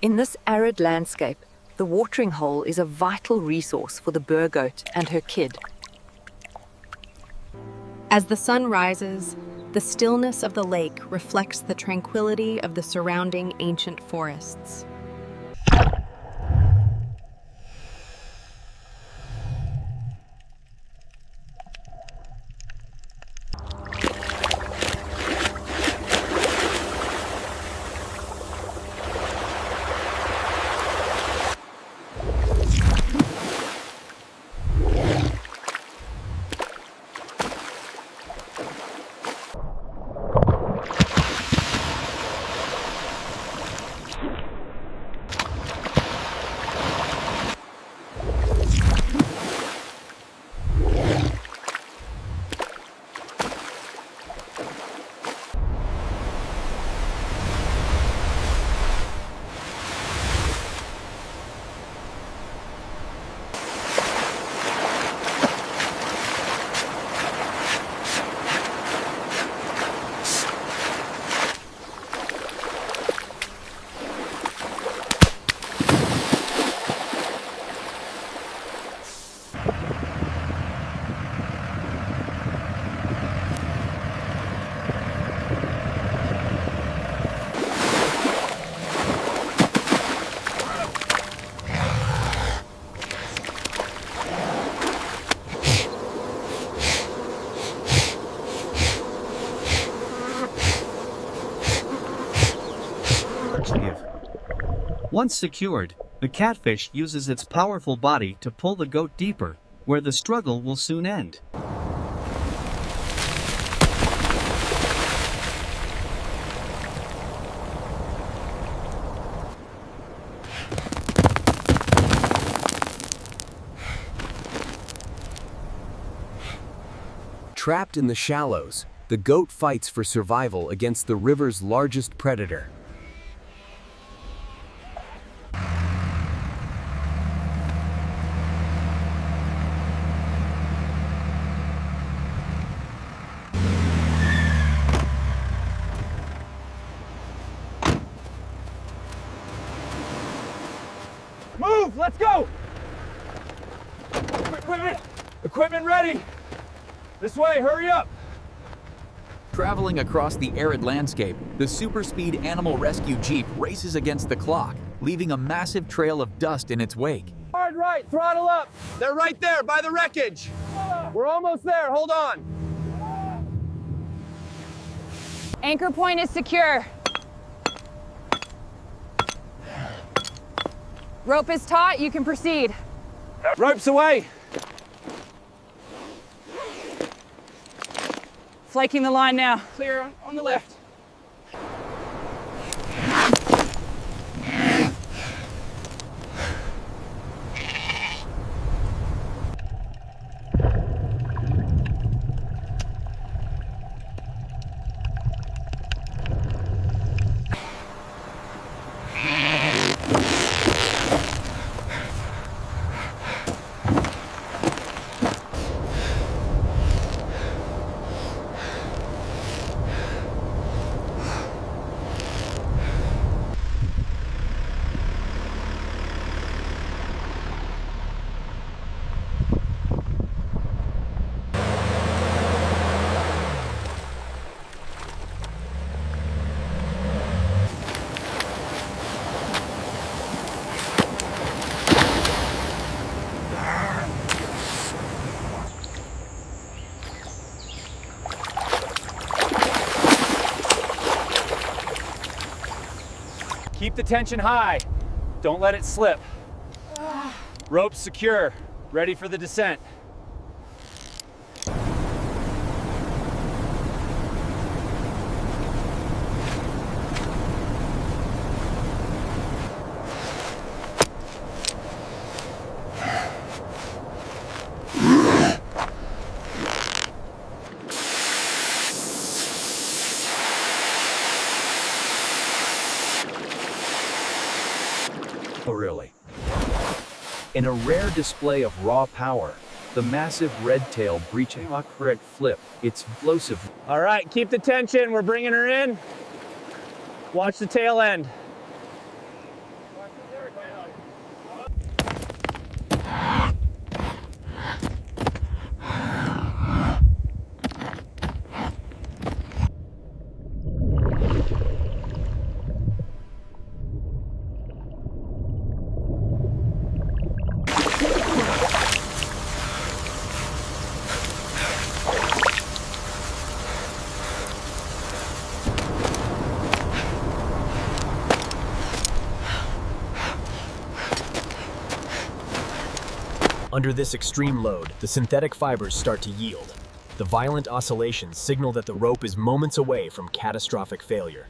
In this arid landscape, the watering hole is a vital resource for the burr goat and her kid. As the sun rises, the stillness of the lake reflects the tranquility of the surrounding ancient forests. Once secured, the catfish uses its powerful body to pull the goat deeper, where the struggle will soon end. Trapped in the shallows, the goat fights for survival against the river's largest predator. Move! Let's go! Equipment ready! This way, hurry up! Traveling across the arid landscape, the super-speed animal rescue jeep races against the clock, leaving a massive trail of dust in its wake. Hard right, throttle up! They're right there, by the wreckage! We're almost there, hold on! Anchor point is secure. Rope is taut, you can proceed. Rope's away! Flaking the line now. Clear on the left. Keep the tension high. Don't let it slip. Rope secure. Ready for the descent. Oh, really? In a rare display of raw power, the massive red-tail breaching red flip, its explosive. All right, keep the tension. We're bringing her in. Watch the tail end. Under this extreme load, the synthetic fibers start to yield. The violent oscillations signal that the rope is moments away from catastrophic failure.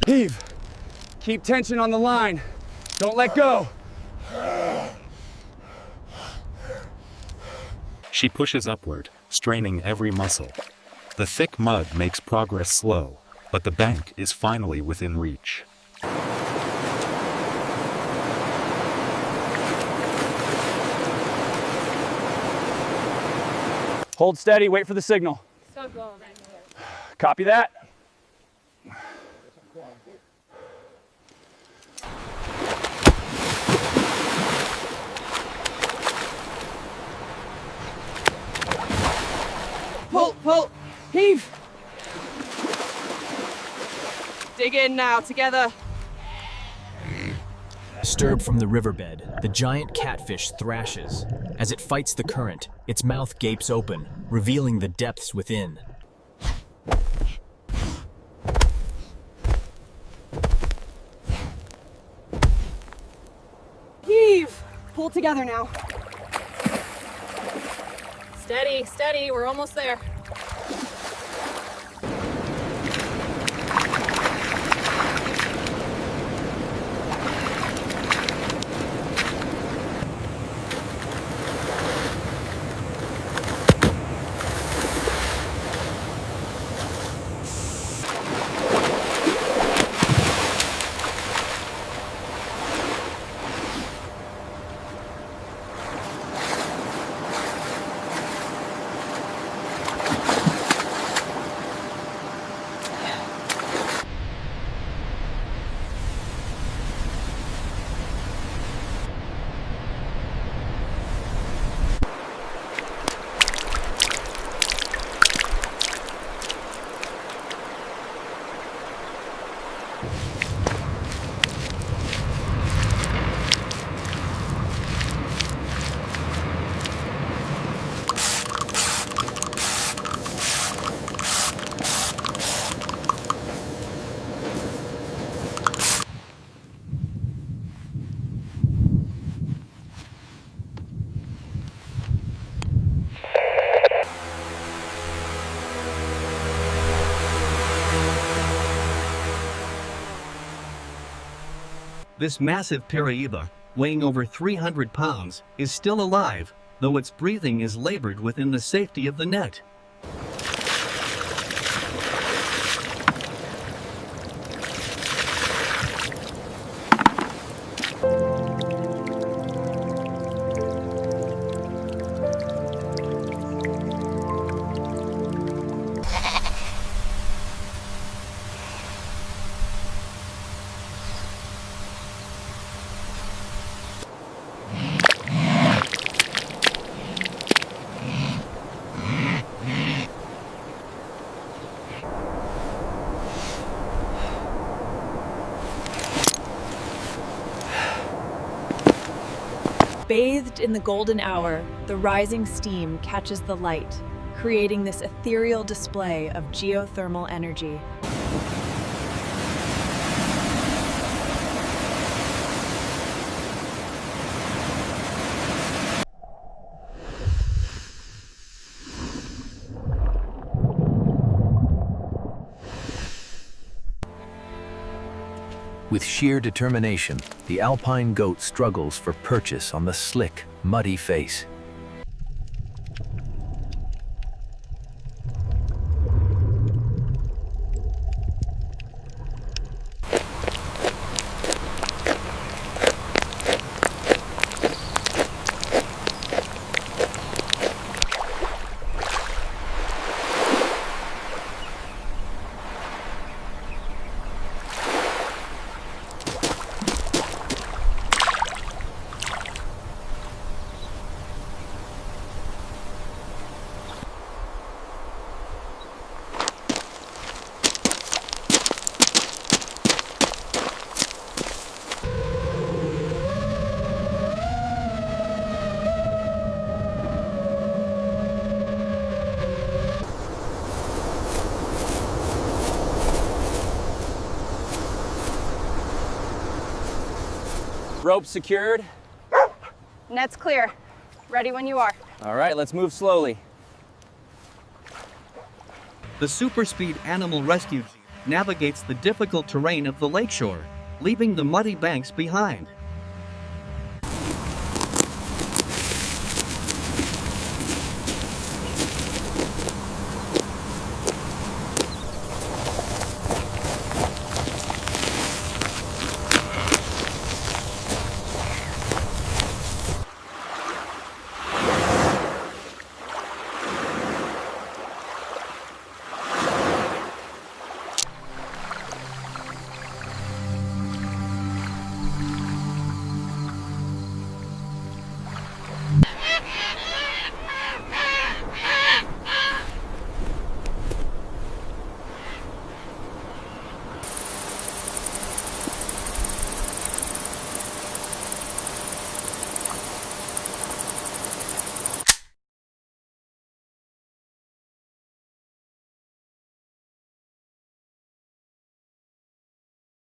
Heave. Keep tension on the line. Don't let go. She pushes upward, straining every muscle. The thick mud makes progress slow, but the bank is finally within reach. Hold steady, wait for the signal. Copy that. Pull, heave. Dig in now, together. Disturbed from the riverbed, the giant catfish thrashes. As it fights the current, its mouth gapes open, revealing the depths within. Heave. Pull together now. Steady, steady, we're almost there. This massive Paraíba, weighing over 300 pounds, is still alive, though its breathing is labored within the safety of the net. Bathed in the golden hour, the rising steam catches the light, creating this ethereal display of geothermal energy. With sheer determination, the alpine goat struggles for purchase on the slick, muddy face. Rope secured. Net's clear. Ready when you are. All right, let's move slowly. The super speed animal rescue jeep navigates the difficult terrain of the lakeshore, leaving the muddy banks behind.